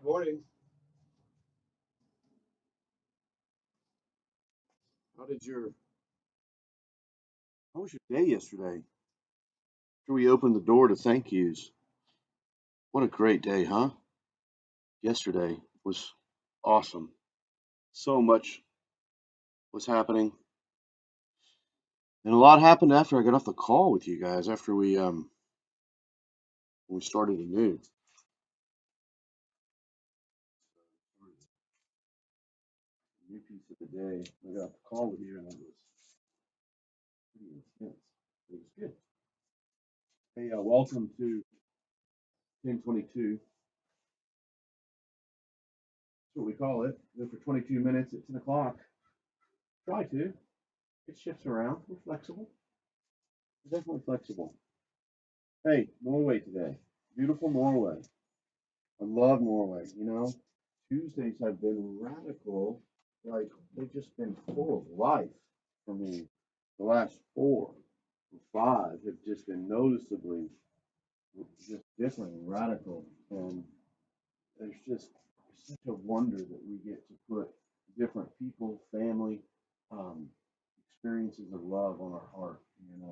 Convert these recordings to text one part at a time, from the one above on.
Good morning. How did your How was your day yesterday? After we opened the door to thank yous. What a great day, huh? Yesterday was awesome. So much was happening. And a lot happened after I got off the call with you guys after we started anew. New piece of the day. I got off the call with you and it was pretty intense. It was good. Hey, welcome to 1022. That's what we call it. Go for 22 minutes at 10 o'clock. Try to. It shifts around. We're flexible. We're definitely flexible. Hey, Norway today. Beautiful Norway. I love Norway. Tuesdays have been radical. Like, they've just been full of life for me. The last 4 or 5 have just been noticeably just different and radical. And there's just such a wonder that we get to put different people, family, um, experiences of love on our heart. And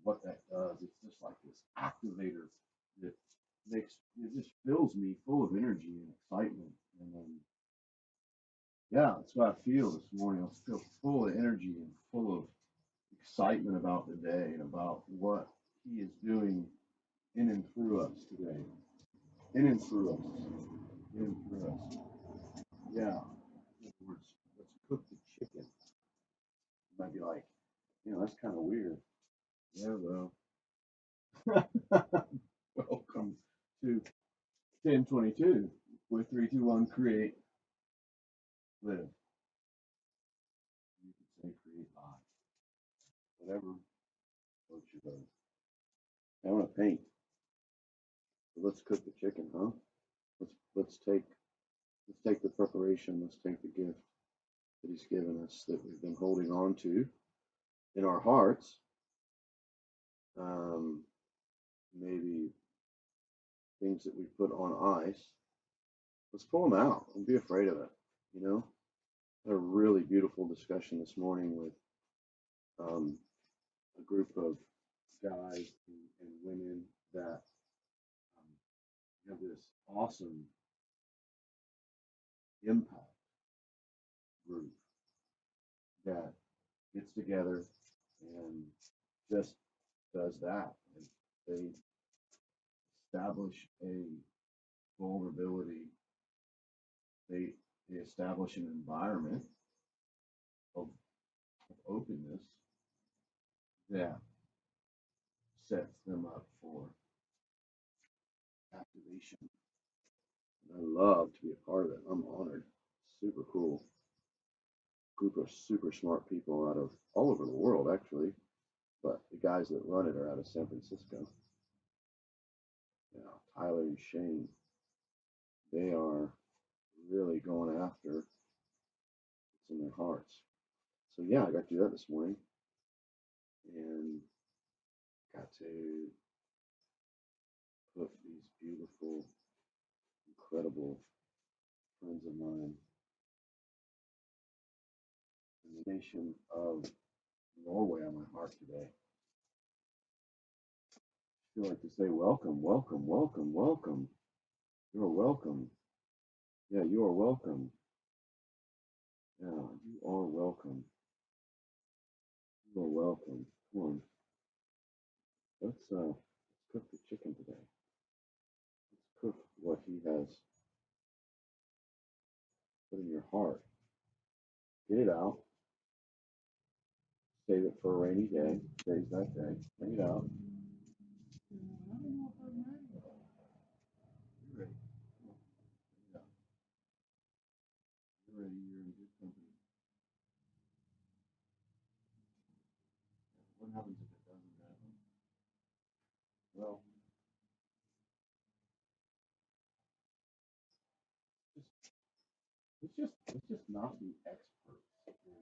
what that does, it's just like this activator that it just fills me full of energy and excitement. And yeah, that's what I feel this morning. I feel full of energy and full of excitement about the day and about what he is doing in and through us today. In and through us. In and through us. Yeah. In other words, let's cook the chicken. You might be like, that's kind of weird. Yeah, well, welcome to 1022 with 321 create live. You could say create live. Whatever floats your boat. I want to paint. So let's cook the chicken, huh? Let's take the preparation. Let's take the gift that he's given us that we've been holding on to in our hearts. Um, maybe things that we put on ice. Let's pull them out. Don't be afraid of it. You know, had a really beautiful discussion this morning with um, a group of guys and women that have this awesome impact group that gets together and just does that. And they establish a vulnerability. They, they establish an environment of openness that sets them up for activation. And I love to be a part of it. I'm honored. Super cool. Group of super smart people out of all over the world, actually. But the guys that run it are out of San Francisco. Tyler and Shane, they are really going after what's in their hearts. So yeah, I got to do that this morning and got to put these beautiful, incredible friends of mine in the nation of Norway on my heart today. I feel like to say welcome, welcome, welcome, welcome. You're welcome. Yeah, you are welcome. Yeah, you are welcome. You are welcome. Come on, let's cook the chicken today. Let's cook what he has put in your heart. Get it out. Save it for a rainy day. Today's that day. Bring it out. You're ready. Come on. Bring it out. You're ready. You're in good company. What happens if it doesn't happen? Well, just let's just not be experts in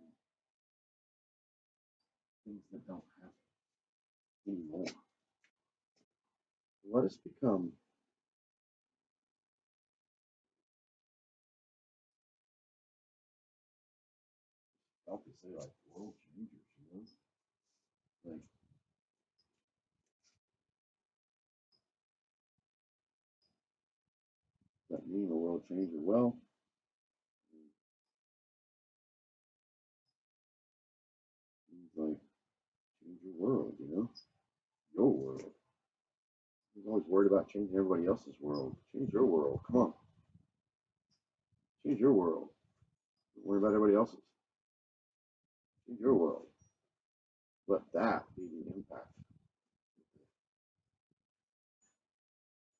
things that don't happen anymore. Let us become that mean, a world changer? Well, it's like change your world, your world. You're always worried about changing everybody else's world. Change your world. Come on, change your world. Don't worry about everybody else's. Change your world. Let that be the impact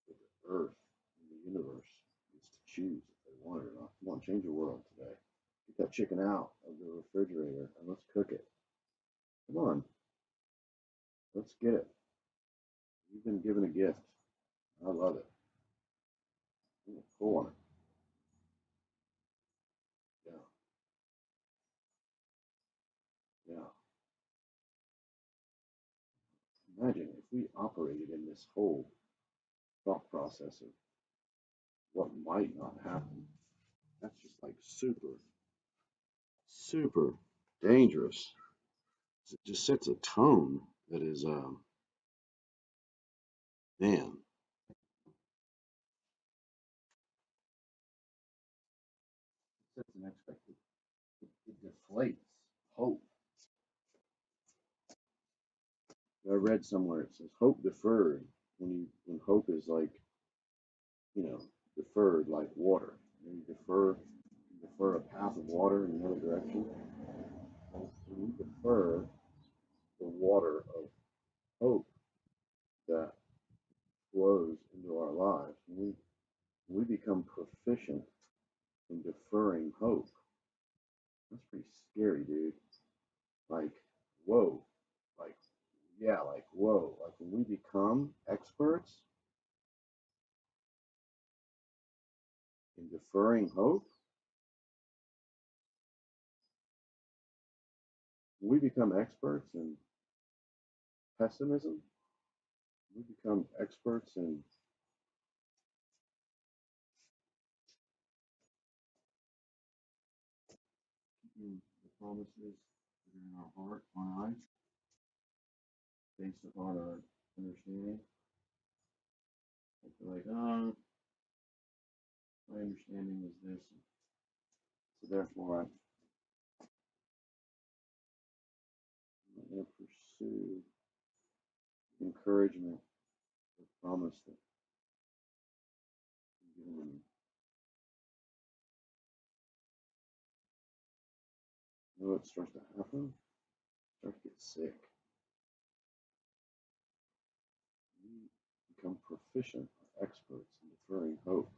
that the earth and the universe gets to choose if they want it or not. Come on, change your world today. Get that chicken out of the refrigerator and let's cook it. Come on, let's get it. You've been given a gift. I love it. Pull on it. Yeah, yeah. Imagine if we operated in this whole thought process of what might not happen. That's just like super, super dangerous. It just sets a tone that is, man, it sets an expectation. It deflates hope. I read somewhere it says hope deferred when hope is like, deferred like water. You defer a path of water in another direction. When you defer the water of hope that flows into our lives, when we become proficient in deferring hope, that's pretty scary, dude. Like, whoa, like, yeah, like, whoa. Like, when we become experts in deferring hope, when we become experts in pessimism, we become experts in keeping the promises that are in our heart on eyes, based upon our understanding. Like, my understanding is this, so therefore I'm going to pursue encouragement, the promise that I'm giving them. You know what starts to happen? Start to get sick. We become proficient, experts in deferring hope,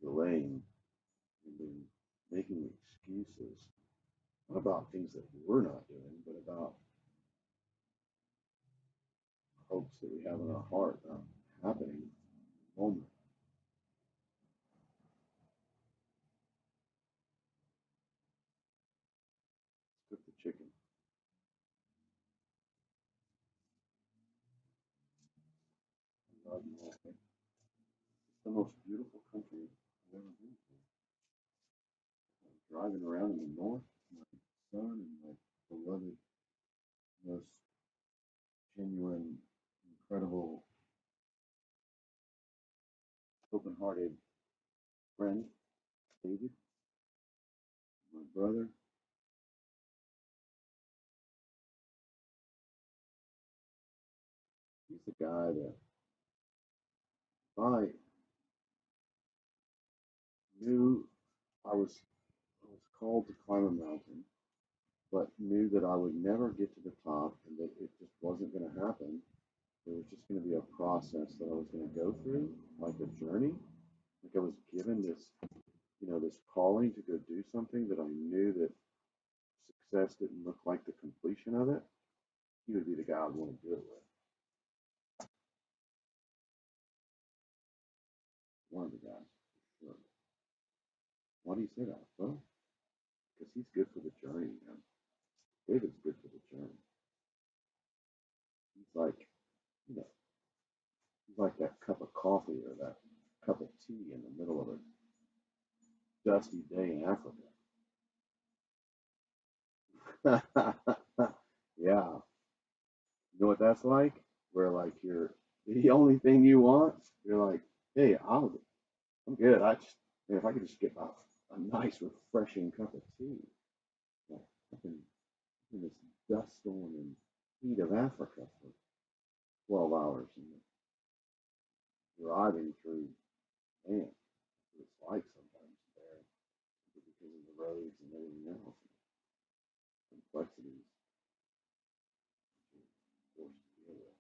delaying, and then making excuses, not about things that we're not doing, but about hopes that we have in our heart not happening in the moment. Let's cook the chicken. I love Norway. It's the most beautiful country I've ever been to. Driving around in the north, my son and my beloved, most genuine, incredible, open-hearted friend, David, my brother. He's the guy that I knew I was called to climb a mountain, but knew that I would never get to the top and that it just wasn't going to happen. It was just going to be a process that I was going to go through, like a journey. Like I was given this calling to go do something that I knew that success didn't look like the completion of it. He would be the guy I'd want to do it with. One of the guys, for sure. Why do you say that? Well, because he's good for the journey, man. David's good for the journey. He's like, you know, he's like that cup of coffee or that cup of tea in the middle of a dusty day in Africa. Yeah. You know what that's like? Where like you're the only thing you want, you're like, hey, I'm good. Man, if I could just get a nice, refreshing cup of tea. Like, I've been in this dust storm and heat of Africa for 12 hours and driving through, man, what it's like sometimes there because of the roads and everything else, and complexities you're forced to deal with.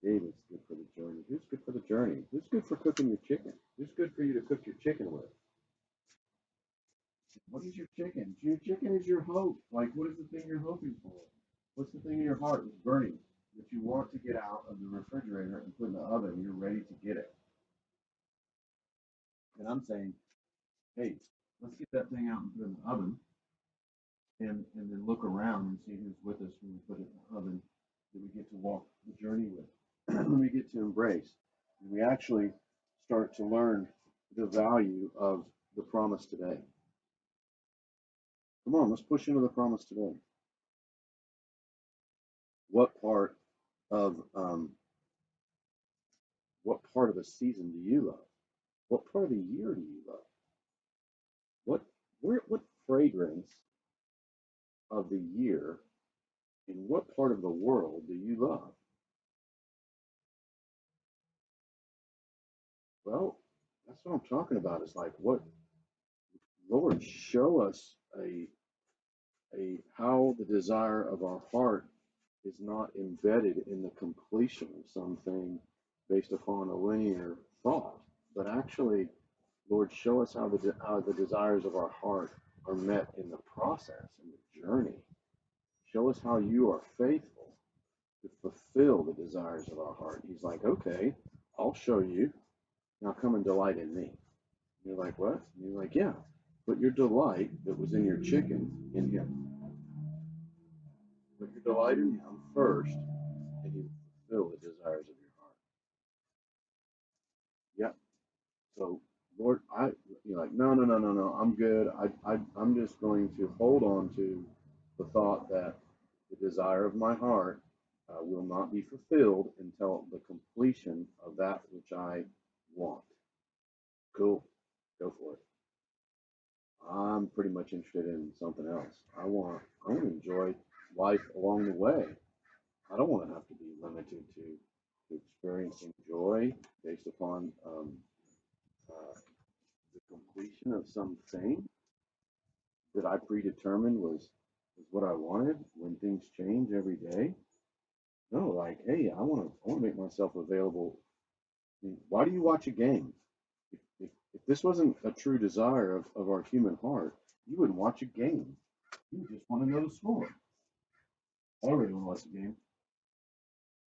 David's good for the journey. Who's good for the journey? Who's good for cooking your chicken? Who's good for you to cook your chicken with? What is your chicken? Your chicken is your hope. Like, what is the thing you're hoping for? What's the thing in your heart that's burning that you want to get out of the refrigerator and put in the oven? You're ready to get it. And I'm saying, hey, let's get that thing out and put it in the oven and then look around and see who's with us when we put it in the oven that we get to walk the journey with. When we get to embrace. And we actually start to learn the value of the promise today. Come on, let's push into the promise today. What part of a season do you love? What part of the year do you love? What fragrance of the year in what part of the world do you love? Well, that's what I'm talking about. It's like what Lord, show us a how the desire of our heart is not embedded in the completion of something based upon a linear thought, but actually, Lord, show us how the desires of our heart are met in the process, in the journey. Show us how you are faithful to fulfill the desires of our heart. He's like, okay, I'll show you. Now come and delight in me. And you're like, what? And you're like, yeah. Put your delight that was in your chicken in him. Put your delight in him first, and he will fulfill the desires of your heart. Yep. So, Lord, you're like, no, no, no, no, no. I'm good. I'm just going to hold on to the thought that the desire of my heart will not be fulfilled until the completion of that which I want. Cool. Go for it. I'm pretty much interested in something else. I want to enjoy life along the way. I don't want to have to be limited to experiencing joy based upon uh, the completion of something that I predetermined was what I wanted when things change every day. No, like, hey, I want to make myself available. I mean, why do you watch a game? If this wasn't a true desire of our human heart, you wouldn't watch a game. You would just want to know the score. I don't really want to watch the game.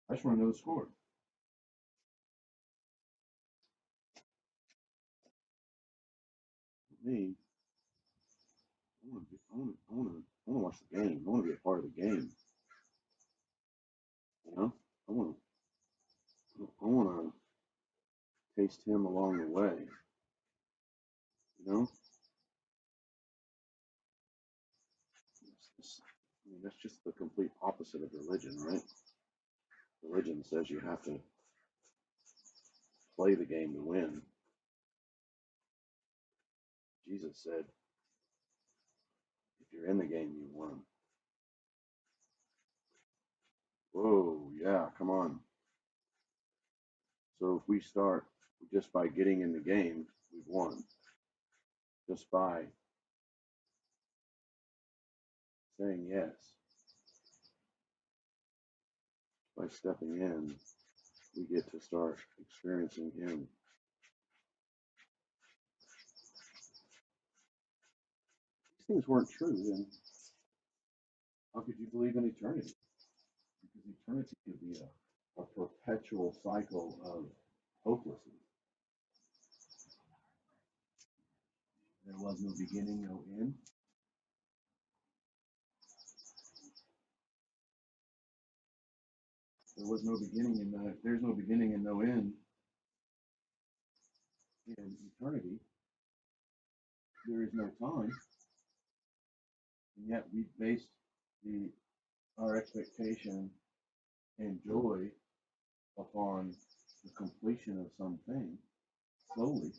I just want to know the score. Me, I want to watch the game. I want to be a part of the game. You know, I want to taste him along the way. You know, I mean, that's just the complete opposite of religion, right? Religion says you have to play the game to win. Jesus said, if you're in the game, you won. Whoa, yeah, come on. So if we start just by getting in the game, we've won. Just by saying yes, by stepping in, we get to start experiencing Him. These things weren't true, then how could you believe in eternity? Because eternity could be a perpetual cycle of hopelessness. There was no beginning, no end. There was no beginning and there's no beginning and no end in eternity. There is no time, and yet we based our expectation and joy upon the completion of something slowly.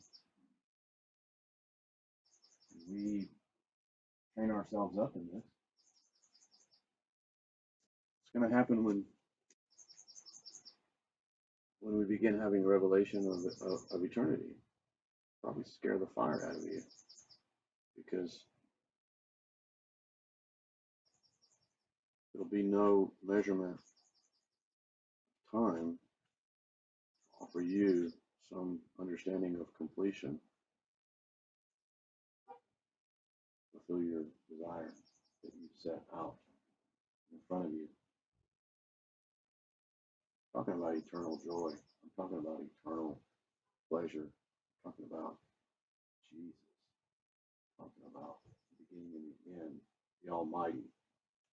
We train ourselves up in this. It's going to happen when we begin having revelation of eternity. Probably scare the fire out of you, because there'll be no measurement of time to offer you some understanding of completion, fulfill your desire that you set out in front of you. I'm talking about eternal joy. I'm talking about eternal pleasure. I'm talking about Jesus. I'm talking about the beginning and the end, the Almighty,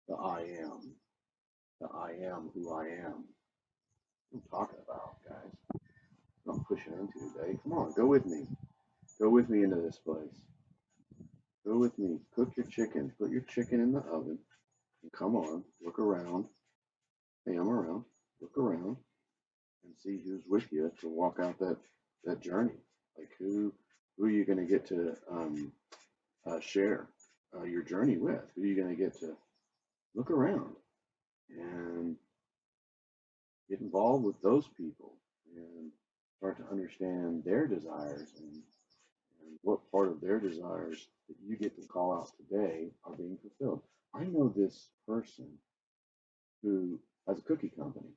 the I am who I am. What I'm talking about, guys. What I'm pushing into today. Come on, go with me. Go with me into this place. Go with me. Cook your chicken. Put your chicken in the oven. And come on, look around. Hey, I'm around. Look around and see who's with you to walk out that journey. Like who are you going to get to share your journey with? Who are you going to get to look around and get involved with those people and start to understand their desires and what part of their desires that you get to call out today are being fulfilled. I know this person who has a cookie company.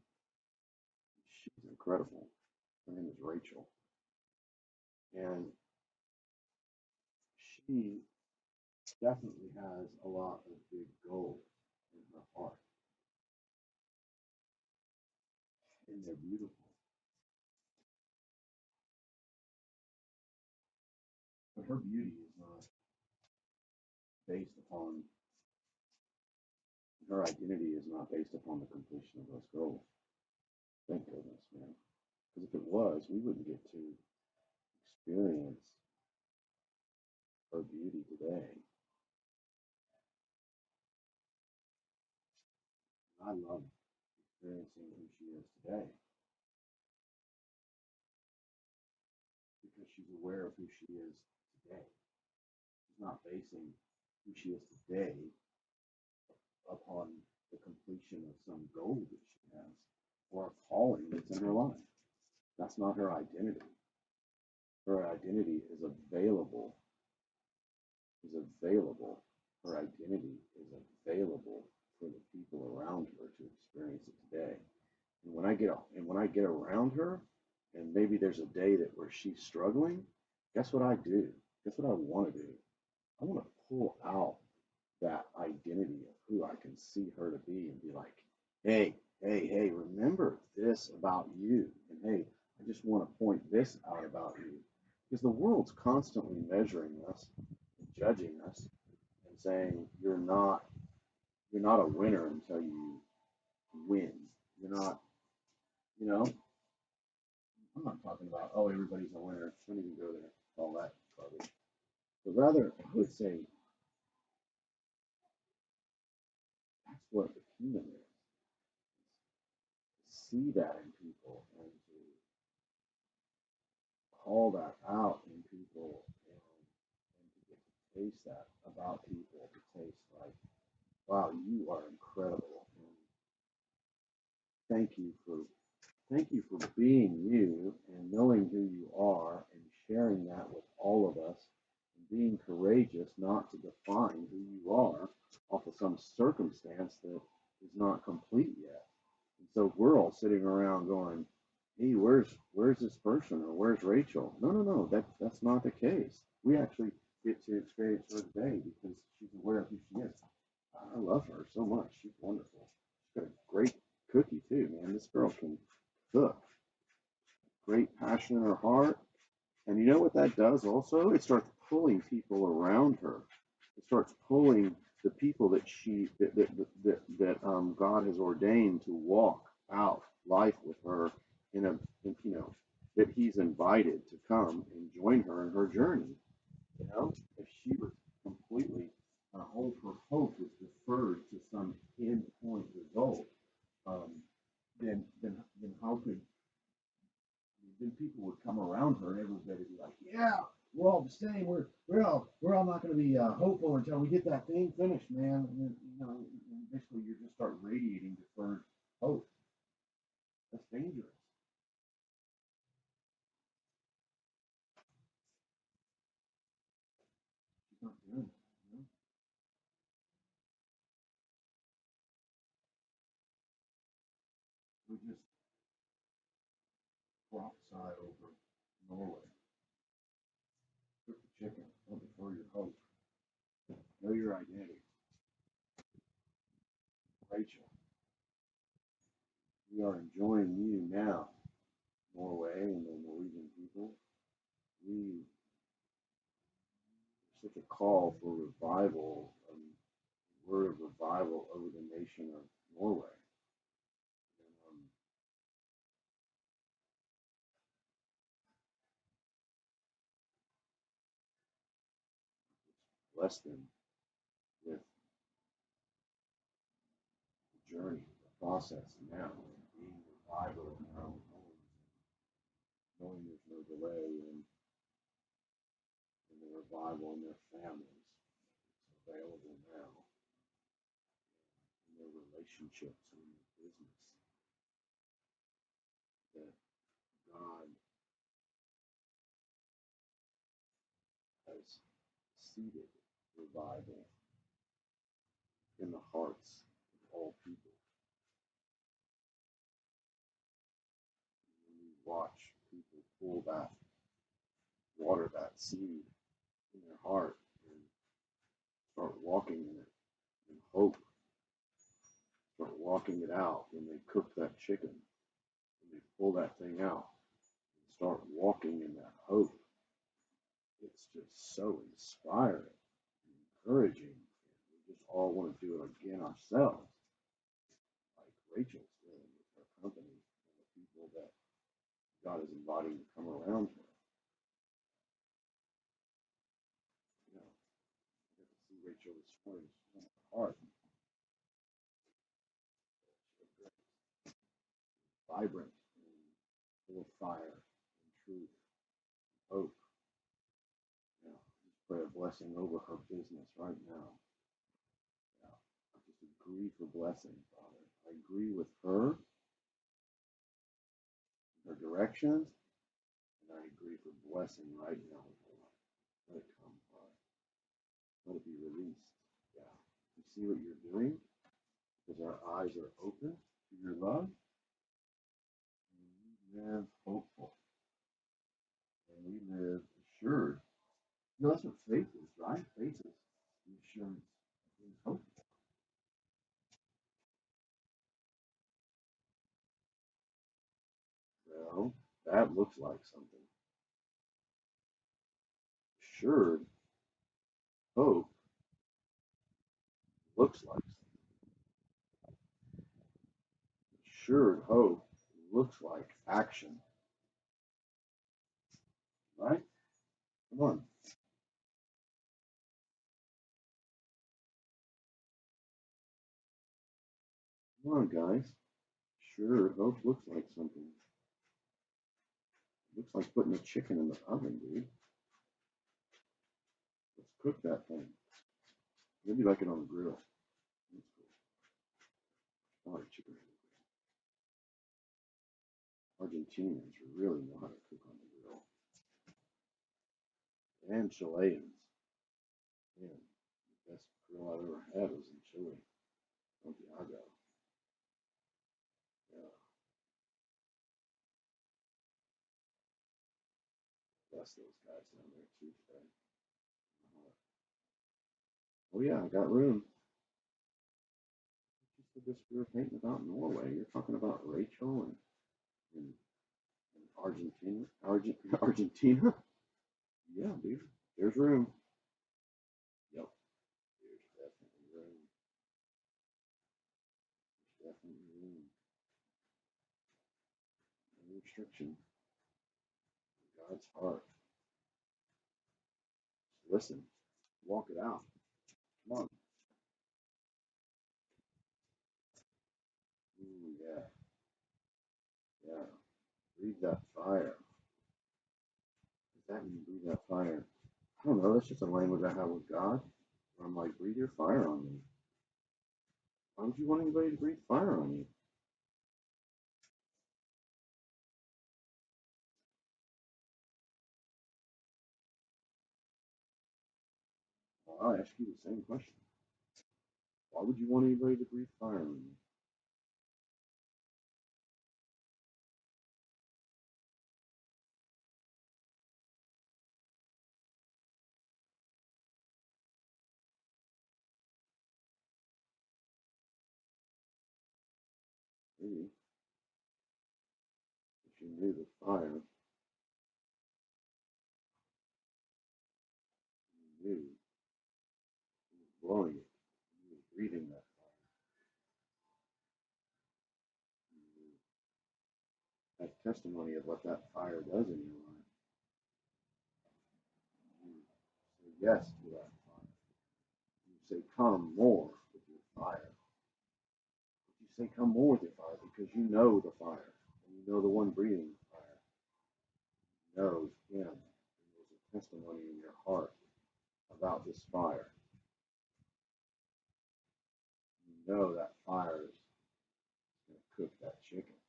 She's incredible. Her name is Rachel. And she definitely has a lot of big goals in her heart. And they're beautiful. But her beauty is not based upon, her identity is not based upon the completion of those goals. Thank goodness, man. Because if it was, we wouldn't get to experience her beauty today. I love experiencing who she is today because she's aware of who she is today. She's not basing who she is today upon the completion of some goal that she has or a calling that's in her life. That's not her identity. Her identity is available. Her identity is available for the people around her to experience it today. And when I get around her, and maybe there's a day that where she's struggling, guess what I do? Guess what I want to do? I want to pull out that identity of who I can see her to be and be like, hey, remember this about you. And hey, I just want to point this out about you. Because the world's constantly measuring us, and judging us, and saying you're not a winner until you win. You're not, you know, I'm not talking about, oh, everybody's a winner. Don't even go there. All that garbage. But rather, I would say that's what the kingdom is. To see that in people and to call that out in people and to get to taste that about people, to taste like, wow, you are incredible. And thank you for being you and knowing who you are and sharing that with all of us and being courageous not to define who you are off of some circumstance that is not complete yet. And so we're all sitting around going, hey, where's this person or where's Rachel? No, that's not the case. We actually get to experience her today because she's aware of who she is. I love her so much. She's wonderful. She's got a great cookie too, man. This girl can cook. Great passion in her heart. And you know what that does also? It starts pulling people around her. It starts pulling the people that God has ordained to walk out life with her that He's invited to come and join her in her journey. You know, if she was completely all her hope was deferred to some end point result, then how could saying we're all not going to be hopeful until we get that thing finished, man. And, and basically you just start radiating deferred hope. That's dangerous. She's not doing it. We just prophesy over Norway. Cook the chicken. Don't defer your hope. Know your identity. Rachel, we are enjoying you now, Norway and the Norwegian people. We such a call for revival, word of revival over the nation of Norway. And, bless them with the journey, the process now, being revival in their own homes, knowing there's no delay in the revival in their families. It's available now in their relationships and in their business. That God has seeded revival in the hearts of all people. When we watch people pull that, water that seed in their heart and start walking in it in hope, start walking it out when they cook that chicken, when they pull that thing out and start walking in that hope. It's just so inspiring and encouraging. And we just all want to do it again ourselves, like Rachel's doing with her company and the people that God is inviting to come around her. You know, I get to see Rachel this morning. She's on my heart. She's vibrant and full of fire and truth, and hope. You know, just pray a blessing over her business right now. Yeah, I just agree for blessing, Father. I agree with her, her directions, and I agree for blessing right now with her life. Let it come, Father. Let it be released. Yeah. You see what you're doing because our eyes are open to your love. And we live hopeful. And we live assured. You know, that's what faith is, right? Faith is the assurance of things hoped for. Well, that looks like something. Assured hope looks like something. Assured hope looks like action, right? Come on. Come on, guys. Assured hope looks like something. It looks like putting a chicken in the oven, dude. Let's cook that thing. Maybe like it on the grill. That's cool. I like chicken. Argentinians really know how to cook on the grill. And Chileans. Man, the best grill I've ever had was in Chile, Santiago. Yeah, bless those guys down there too today. Oh yeah, I got room. Just for this we were painting about Norway. You're talking about Rachel and Argentina. Argentina? Yeah, dude. There's room. Yep. There's definitely room. There's definitely room. No restriction. God's heart. Just listen. Walk it out. Come on. Ooh, yeah. Yeah. Breathe that fire. What does that mean? Breathe that fire. I don't know. That's just a language I have with God. Where I'm like, breathe your fire on me. Why would you want anybody to breathe fire on you? Well, I ask you the same question. Why would you want anybody to breathe fire on you? Maybe if you knew the fire, you knew you were blowing it, you were breathing that fire, you knew that testimony of what that fire does in your life. You say yes to that fire. You say, come more with your fire. You say, come more with your fire because you know the fire and you know the one breathing the fire. You know him. And there's a testimony in your heart about this fire. You know that fire is going to cook that chicken.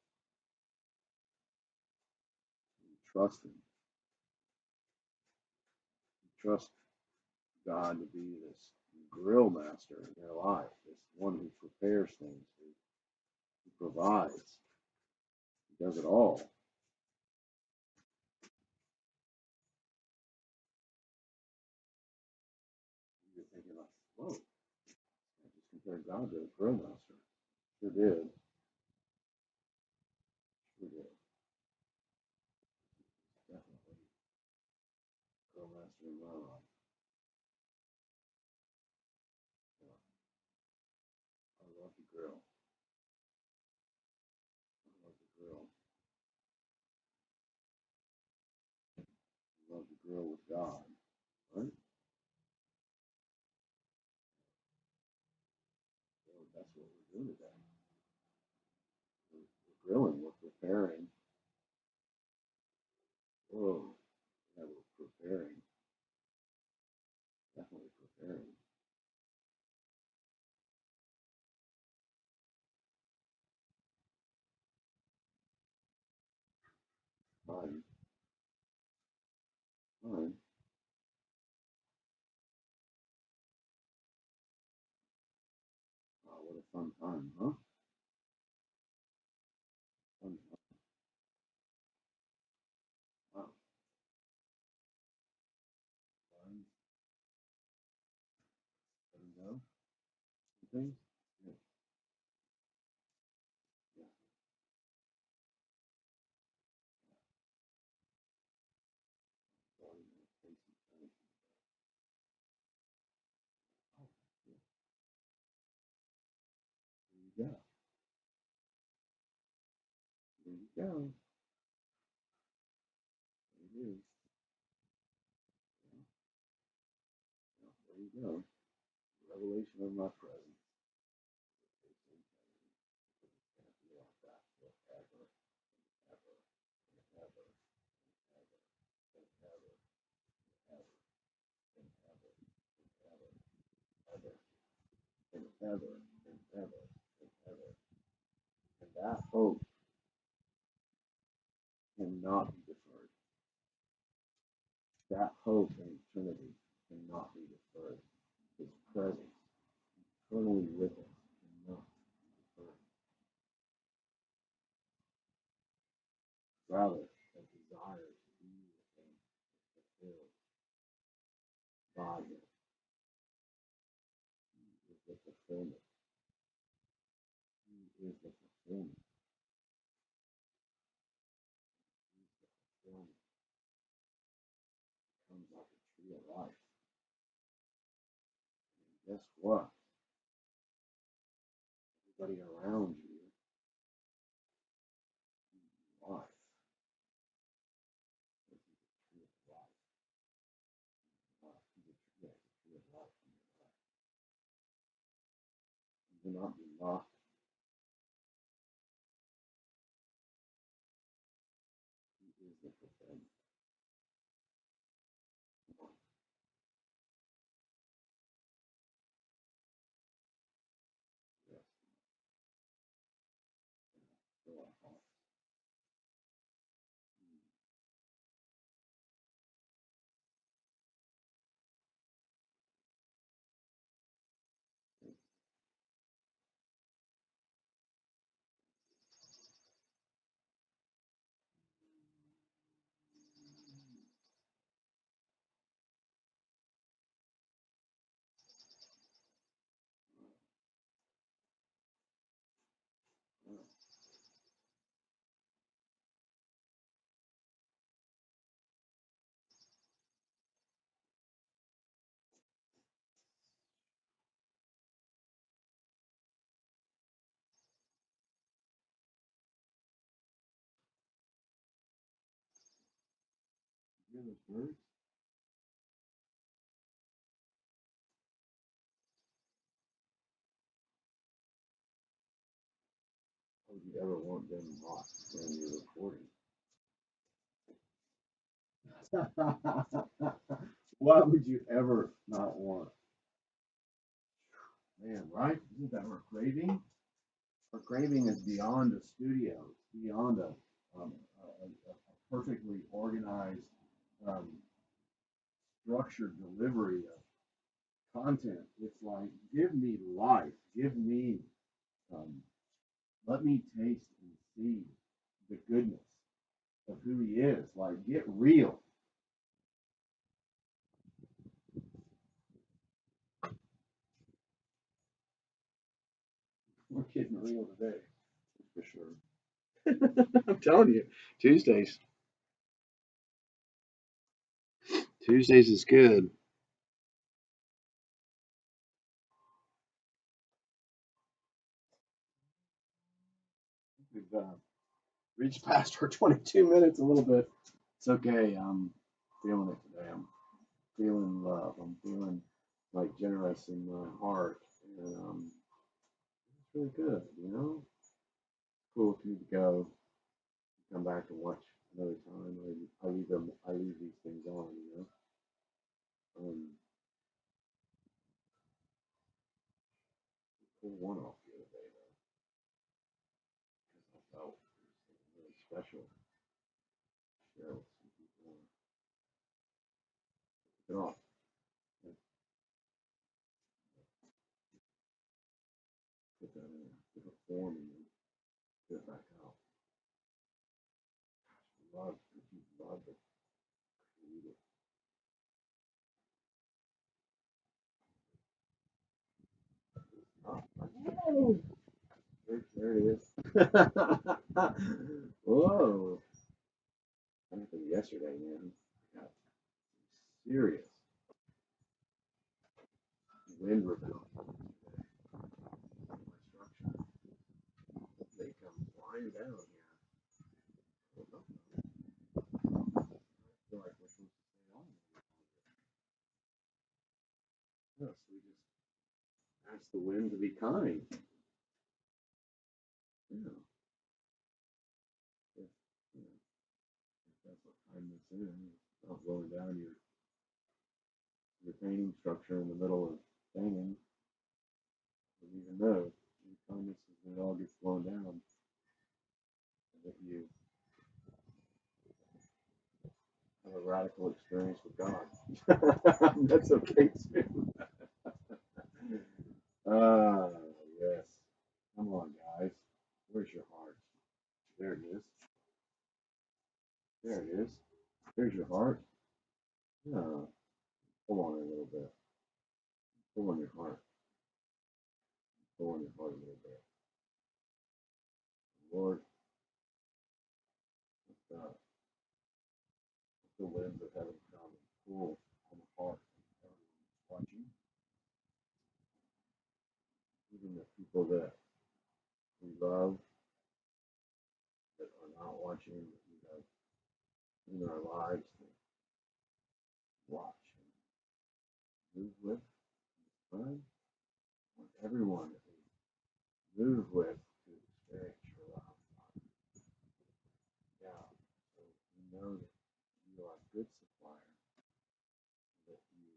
You trust him. You trust God to be this grill master in their life, this one who prepares things, who provides, who does it all. You're thinking like, whoa, I just compared God to a grill master. Sure did. Sure did. Definitely grill master in my life. Yeah, I love to grill. I love to grill. I love to grill with God. Right? So that's what we're doing today. We're grilling, we're preparing. Whoa, yeah, we're preparing. Definitely preparing. Fun. Fun. What a fun time, huh? Fun time. Wow. Fun. Let them go. Some things. Yeah. Yeah. Sorry, man. Face and face. Oh, yeah. There you go. There you go. There it is. Yeah. Yeah. There you go. Revelation of my presence. Face and face. It's gonna be like that forever, ever, and ever, ever, and ever, ever, and ever, and ever, ever, and ever, and ever, and ever. And that hope cannot be deferred. That hope in eternity cannot be deferred. His presence eternally with us cannot be deferred. Rather, a desire to be with him is fulfilled by him. He is the fulfillment. He is the fulfillment. He's the fulfillment. It comes like a tree of life. And guess what? Everybody around you is life. This is a tree of life. He's a tree, yeah, it's a tree of life in your life. Do not be mocked. He is the fulfillment. Come on. hear those birds? How would you ever want them not when you're recording? What would you ever not want? Man, right? Isn't that our craving? Our craving is beyond a studio. It's beyond a perfectly organized, um, structured delivery of content. It's like, give me life. Give me, um, let me taste and see the goodness of who he is. Like, get real. We're getting real today, for sure. I'm telling you, Tuesdays. Tuesdays is good. We've reached past our 22 minutes a little bit. It's okay. I'm feeling it today. I'm feeling love. I'm feeling like generous in my heart, and it's really good. Cool for me to go, come back and watch another time. I leave them. I leave these things on. Pull one off the other day though, because I felt something really special to share with some people. Get off. Put that in a different form and then get it back out. Love, love it. Read it. Oh, there it is. Whoa. That happened yesterday, man. I got serious wind rebellion today. My structure. They come flying down here. I don't know. I feel like we're supposed to stay on. Yes, we just ask the wind to be kind. Yeah. If, you know, if that's what kindness is, not blowing down your painting structure in the middle of painting. And even though your kindness is when it all gets blown down, and that you have a radical experience with God. That's okay too. Ah, yes. Come on, guys. Where's your heart? There it is. There it is. There's your heart. Yeah. Pull on it a little bit. Pull on your heart. Pull on your heart a little bit. Lord, let the winds of heaven come and pull on the heart of everyone that's watching, even the people that we love that are not watching, that we have in our lives to watch and move with. Right? Want everyone that we move with to experience your love. Yeah. So we know that you are a good supplier, that you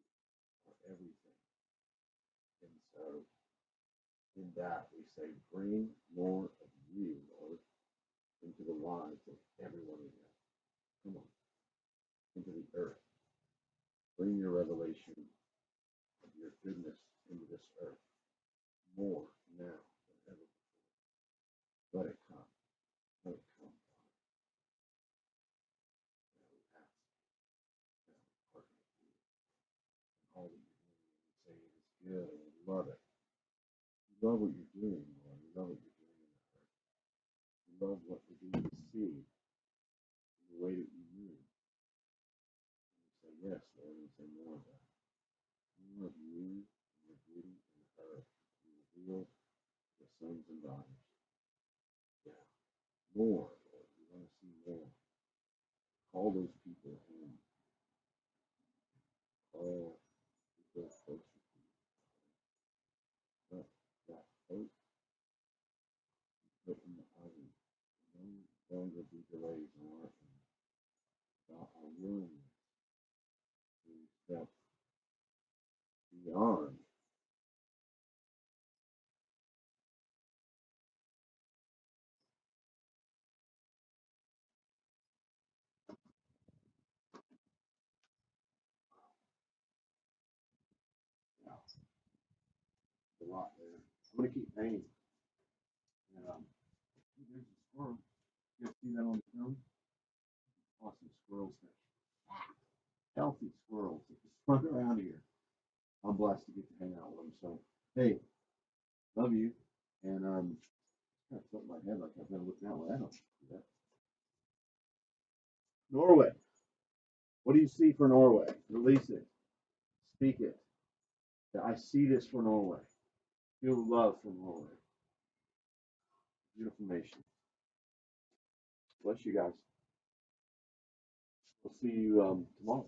are everything. And so in that we say, bring more of you, Lord, into the lives of everyone we know. Come on, into the earth. Bring your revelation of your goodness into this earth more now than ever before. Let it come. Let it come. Now we ask, now we partner with you. And all that you're doing, and we say it is good, and we love it. We love what you're doing, Lord. We love what you're doing in the earth. We love what we're doing to see the way that you move. And we say, yes, Lord, and we say more of that. More of you and your beauty in the earth. You reveal the sons and daughters. Yeah. More, Lord. We want to see more. Call those people in. all because closer to you. But that hope put in the oven no longer be delayed on our end. About our willingness to step beyond. Yeah, a lot there. I'm gonna keep painting. And, there's a squirrel. You guys see that on the film? Awesome squirrels there. Healthy squirrels that just run around here. I'm blessed to get to hang out with them. So, hey, love you. And kind of tilt my head like I've been looking that way. I don't do that. Norway. What do you see for Norway? Release it. Speak it. I see this for Norway. Feel love for Norway. Beautiful nation. Bless you guys. We'll see you tomorrow.